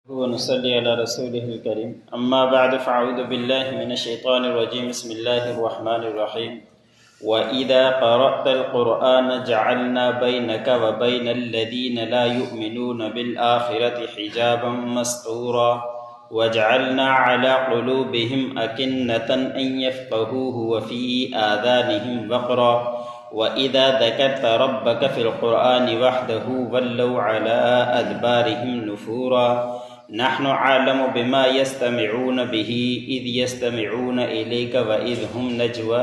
ونصلي على رسوله الكريم أما بعد فأعوذ بالله من الشيطان الرجيم بسم الله الرحمن الرحيم وإذا قرأت القرآن جعلنا بينك وبين الذين لا يؤمنون بالآخرة حجابا مستورا وجعلنا على قلوبهم أكنة أن يفقهوه وفي آذانهم وقرا وإذا ذكرت ربك في القرآن وحده ولوا على أدبارهم نفورا نحن عالم بما يستمعون به إذ يستمعون إليك وإذ هم نجوى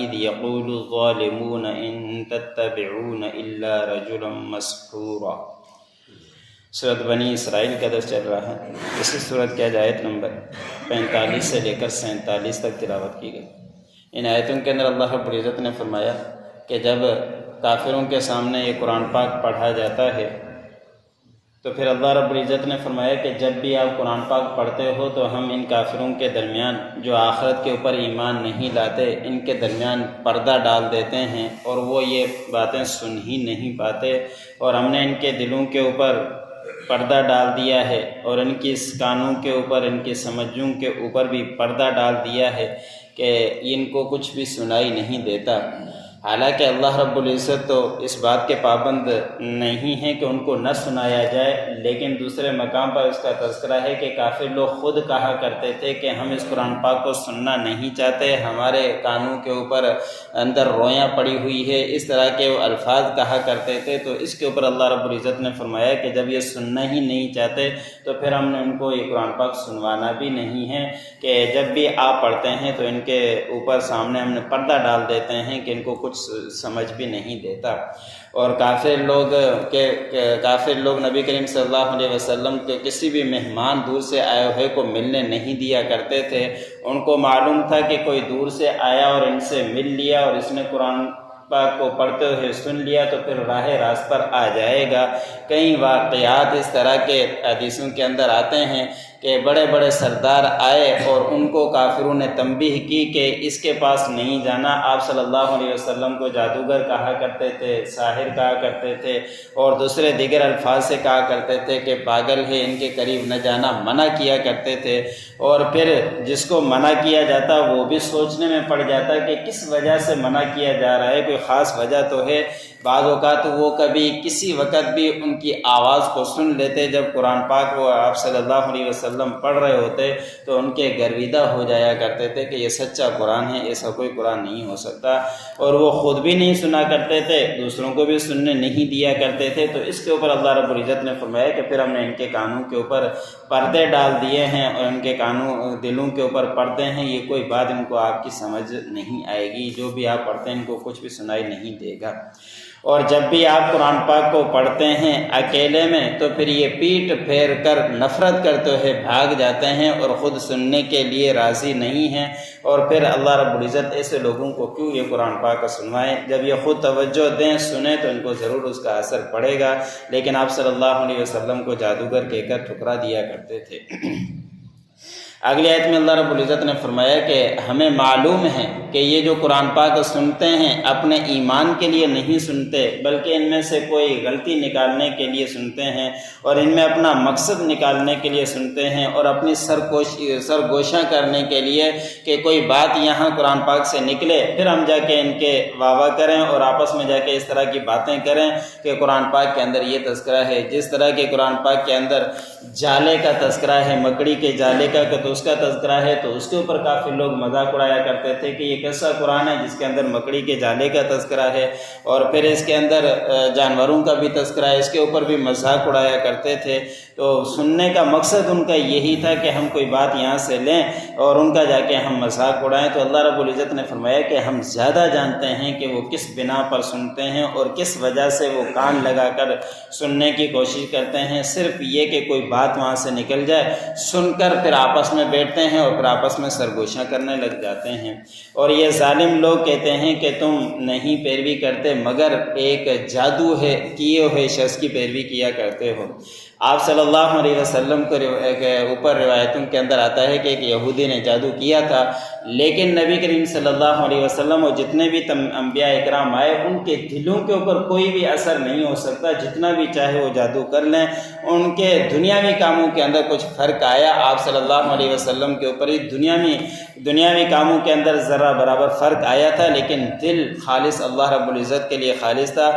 إذ يقول الظالمون إن تتبعون إلا رجلا مسحورا۔ سورۃ بنی اسرائیل کا درس چل رہا ہے۔ اسی سورت کی آیت نمبر 45 سے لے کر 47 تک تلاوت کی گئی۔ ان آیتوں کے اندر اللہ رب العزت نے فرمایا کہ جب کافروں کے سامنے یہ قرآن پاک پڑھا جاتا ہے تو پھر اللہ رب العزت نے فرمایا کہ جب بھی آپ قرآن پاک پڑھتے ہو تو ہم ان کافروں کے درمیان جو آخرت کے اوپر ایمان نہیں لاتے ان کے درمیان پردہ ڈال دیتے ہیں اور وہ یہ باتیں سن ہی نہیں پاتے، اور ہم نے ان کے دلوں کے اوپر پردہ ڈال دیا ہے اور ان کی کانوں کے اوپر، ان کی سمجھوں کے اوپر بھی پردہ ڈال دیا ہے کہ ان کو کچھ بھی سنائی نہیں دیتا۔ حالانکہ اللہ رب العزت تو اس بات کے پابند نہیں ہیں کہ ان کو نہ سنایا جائے، لیکن دوسرے مقام پر اس کا تذکرہ ہے کہ کافر لوگ خود کہا کرتے تھے کہ ہم اس قرآن پاک کو سننا نہیں چاہتے، ہمارے کانوں کے اوپر اندر رویاں پڑی ہوئی ہے، اس طرح کے وہ الفاظ کہا کرتے تھے۔ تو اس کے اوپر اللہ رب العزت نے فرمایا کہ جب یہ سننا ہی نہیں چاہتے تو پھر ہم نے ان کو یہ قرآن پاک سنوانا بھی نہیں ہے کہ جب بھی آپ پڑھتے ہیں تو ان کے اوپر سامنے ہم نے پردہ ڈال دیتے ہیں کہ ان کو کچھ سمجھ بھی نہیں دیتا۔ اور کافر لوگ نبی کریم صلی اللہ علیہ وسلم کے کسی بھی مہمان دور سے آئے ہوئے کو ملنے نہیں دیا کرتے تھے۔ ان کو معلوم تھا کہ کوئی دور سے آیا اور ان سے مل لیا اور اس نے قرآن پاک کو پڑھتے ہوئے سن لیا تو پھر راہ راست پر آ جائے گا۔ کئی واقعات اس طرح کے حدیثوں کے اندر آتے ہیں کہ بڑے بڑے سردار آئے اور ان کو کافروں نے تنبیہ کی کہ اس کے پاس نہیں جانا۔ آپ صلی اللہ علیہ وسلم کو جادوگر کہا کرتے تھے، ساحر کہا کرتے تھے اور دوسرے دیگر الفاظ سے کہا کرتے تھے کہ پاگل ہے، ان کے قریب نہ جانا منع کیا کرتے تھے۔ اور پھر جس کو منع کیا جاتا وہ بھی سوچنے میں پڑ جاتا کہ کس وجہ سے منع کیا جا رہا ہے، کوئی خاص وجہ تو ہے۔ بعض اوقات وہ کبھی کسی وقت بھی ان کی آواز کو سن لیتے، جب قرآن پاک وہ آپ صلی اللہ علیہ وسلم پڑھ رہے ہوتے تو ان کے گرویدہ ہو جایا کرتے تھے کہ یہ سچا قرآن ہے، ایسا کوئی قرآن نہیں ہو سکتا۔ اور وہ خود بھی نہیں سنا کرتے تھے، دوسروں کو بھی سننے نہیں دیا کرتے تھے۔ تو اس کے اوپر اللہ رب العزت نے فرمایا کہ پھر ہم نے ان کے کانوں کے اوپر پردے ڈال دیے ہیں اور ان کے دلوں کے اوپر پردے ہیں، یہ کوئی بات ان کو آپ کی سمجھ نہیں آئے گی، جو بھی آپ پڑھتے ہیں ان کو کچھ بھی سنائی نہیں دے گا۔ اور جب بھی آپ قرآن پاک کو پڑھتے ہیں اکیلے میں تو پھر یہ پیٹ پھیر کر نفرت کرتے ہوئے بھاگ جاتے ہیں اور خود سننے کے لیے راضی نہیں ہیں۔ اور پھر اللہ رب العزت ایسے لوگوں کو کیوں یہ قرآن پاک سنوائیں؟ جب یہ خود توجہ دیں، سنیں تو ان کو ضرور اس کا اثر پڑے گا، لیکن آپ صلی اللہ علیہ وسلم کو جادوگر کہہ کر ٹھکرا دیا کرتے تھے۔ اگلی آیت میں اللہ رب العزت نے فرمایا کہ ہمیں معلوم ہے کہ یہ جو قرآن پاک سنتے ہیں اپنے ایمان کے لیے نہیں سنتے، بلکہ ان میں سے کوئی غلطی نکالنے کے لیے سنتے ہیں اور ان میں اپنا مقصد نکالنے کے لیے سنتے ہیں اور اپنی سرگوشاں کرنے کے لیے کہ کوئی بات یہاں قرآن پاک سے نکلے، پھر ہم جا کے ان کے واہ کریں اور آپس میں جا کے اس طرح کی باتیں کریں کہ قرآن پاک کے اندر یہ تذکرہ ہے۔ جس طرح کے قرآن پاک کے اندر جالے کا تذکرہ ہے، مکڑی کے جالے کا تو اس کا تذکرہ ہے، تو اس کے اوپر کافی لوگ مذاق اڑایا کرتے تھے کہ یہ کیسا قرآن ہے جس کے اندر مکڑی کے جالے کا تذکرہ ہے، اور پھر اس کے اندر جانوروں کا بھی تذکرہ ہے، اس کے اوپر بھی مذاق اڑایا کرتے تھے۔ تو سننے کا مقصد ان کا یہی تھا کہ ہم کوئی بات یہاں سے لیں اور ان کا جا کے ہم مذاق اڑائیں۔ تو اللہ رب العزت نے فرمایا کہ ہم زیادہ جانتے ہیں کہ وہ کس بنا پر سنتے ہیں اور کس وجہ سے وہ کان لگا کر سننے کی کوشش کرتے ہیں۔ صرف یہ کہ کوئی بات وہاں سے نکل جائے، سن کر پھر آپس میں بیٹھتے ہیں اور پھر آپس میں سرگوشیاں کرنے لگ جاتے ہیں۔ اور یہ ظالم لوگ کہتے ہیں کہ تم نہیں پیروی کرتے مگر ایک جادو ہے کیے ہوئے شخص کی پیروی کیا کرتے ہو۔ آپ صلی اللہ علیہ وسلم کے اوپر روایتوں کے اندر آتا ہے کہ ایک یہودی نے جادو کیا تھا، لیکن نبی کریم صلی اللہ علیہ وسلم اور جتنے بھی انبیاء اکرام آئے ان کے دلوں کے اوپر کوئی بھی اثر نہیں ہو سکتا، جتنا بھی چاہے وہ جادو کر لیں، ان کے دنیا دنیاوی کاموں کے اندر کچھ فرق آیا آپ صلی اللہ علیہ وسلم کے اوپر ہی دنیاوی کاموں کے اندر ذرہ برابر فرق آیا تھا، لیکن دل خالص اللہ رب العزت کے لیے خالص تھا۔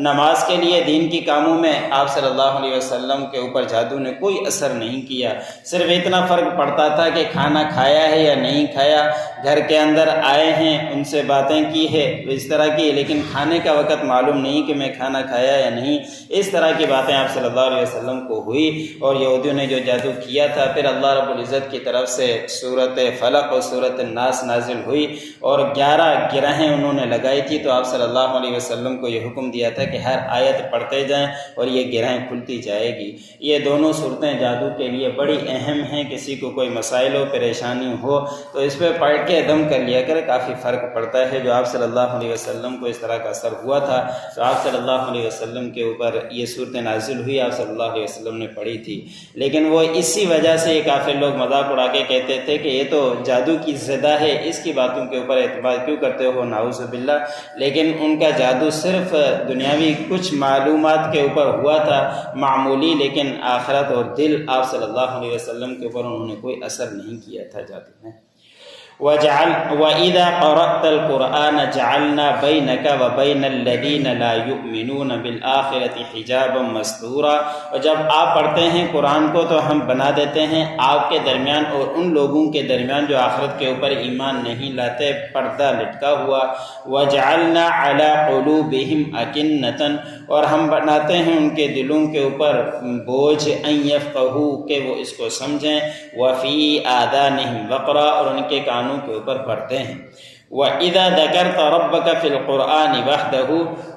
نماز کے لیے دین کی کاموں میں آپ صلی اللہ علیہ وسلم کے اوپر جادو نے کوئی اثر نہیں کیا، صرف اتنا فرق پڑتا تھا کہ کھانا کھایا ہے یا نہیں کھایا، گھر کے اندر آئے ہیں ان سے باتیں کی ہے اس طرح کی، لیکن کھانے کا وقت معلوم نہیں کہ میں کھانا کھایا یا نہیں، اس طرح کی باتیں آپ صلی اللہ علیہ وسلم کو ہوئی۔ اور یہودیوں نے جو جادو کیا تھا، پھر اللہ رب العزت کی طرف سے سورۃ فلق اور سورۃ الناس نازل ہوئی اور 11 گرہیں انہوں نے لگائی تھی، تو آپ صلی اللہ علیہ وسلم کو یہ حکم دیا تھا کہ ہر آیت پڑھتے جائیں اور یہ گرہیں کھلتی جائے گی۔ یہ دونوں صورتیں جادو کے لیے بڑی اہم ہیں، کسی کو کوئی مسائل و پریشانی ہو تو اس پہ پڑھ کے دم کر لیا کرے، کافی فرق پڑتا ہے۔ جو آپ صلی اللہ علیہ وسلم کو اس طرح کا اثر ہوا تھا تو آپ صلی اللہ علیہ وسلم کے اوپر یہ صورتیں نازل ہوئی، آپ صلی اللہ علیہ وسلم نے پڑھی تھی، لیکن وہ اسی وجہ سے کافی لوگ مذاق اڑا کے کہتے تھے کہ یہ تو جادو کی زدہ ہے، اس کی باتوں کے اوپر اعتبار کیوں کرتے ہو، نعوذ باللہ۔ لیکن ان کا جادو صرف دنیاوی کچھ معلومات کے اوپر ہوا تھا معمولی، لیکن آخرت اور دل آپ صلی اللہ علیہ وسلم کے اوپر انہوں نے کوئی اثر نہیں کیا تھا جادو میں۔ وَإِذَا قَرَأْتَ الْقُرْآنَ جَعَلْنَا بَيْنَكَ وَبَيْنَ الَّذِينَ لَا يُؤْمِنُونَ بِالْآخِرَةِ حِجَابًا مَسْتُورًا، اور جب آپ پڑھتے ہیں قرآن کو تو ہم بنا دیتے ہیں آپ کے درمیان اور ان لوگوں کے درمیان جو آخرت کے اوپر ایمان نہیں لاتے پردہ لٹکا ہوا۔ وَجَعَلْنَا عَلَىٰ قُلُوبِهِمْ أَكِنَّةً، اور ہم بناتے ہیں ان کے دلوں کے اوپر بوجھ، أَن يَفْقَهُوا، کہ وہ اس کو سمجھیں، وَفِي آذَانِهِمْ وَقْرًا، اور ان کے کانوں کے اوپر پڑھتے ہیں۔ وَإِذَا ذَكَرْتَ رَبَّكَ فِي الْقُرْآنِ وَحْدَهُ،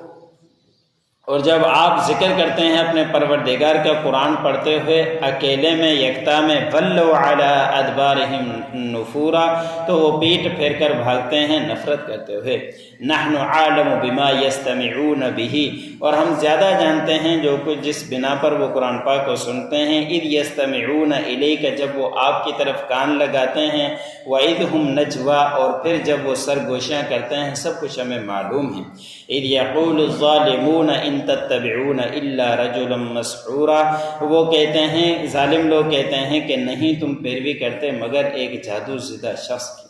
اور جب آپ ذکر کرتے ہیں اپنے پروردگار کا قرآن پڑھتے ہوئے اکیلے میں یکتا میں، وَلَّوْا عَلَىٰ أَدْبَارِهِمْ نُفُورًا، تو وہ پیٹ پھیر کر بھاگتے ہیں نفرت کرتے ہوئے۔ نَحْنُ عَالَمُ بِمَا يَسْتَمِعُونَ بِهِ، اور ہم زیادہ جانتے ہیں جو کچھ جس بنا پر وہ قرآن پاک کو سنتے ہیں، اِذْ يَسْتَمِعُونَ إِلَيْكَ، جب وہ آپ کی طرف کان لگاتے ہیں، وَإِذْ هُمْ نَجْوَىٰ، اور پھر جب وہ سرگوشیاں کرتے ہیں، سب کچھ ہمیں معلوم ہے۔ اِذْ يَقُولُ الظَّالِمُونَ إِن تَتَّبِعُونَ إِلَّا رَجُلًا مَسْحُورًا، وہ کہتے ہیں، ظالم لوگ کہتے ہیں کہ نہیں تم پیروی کرتے مگر ایک جادو زدہ شخص کی۔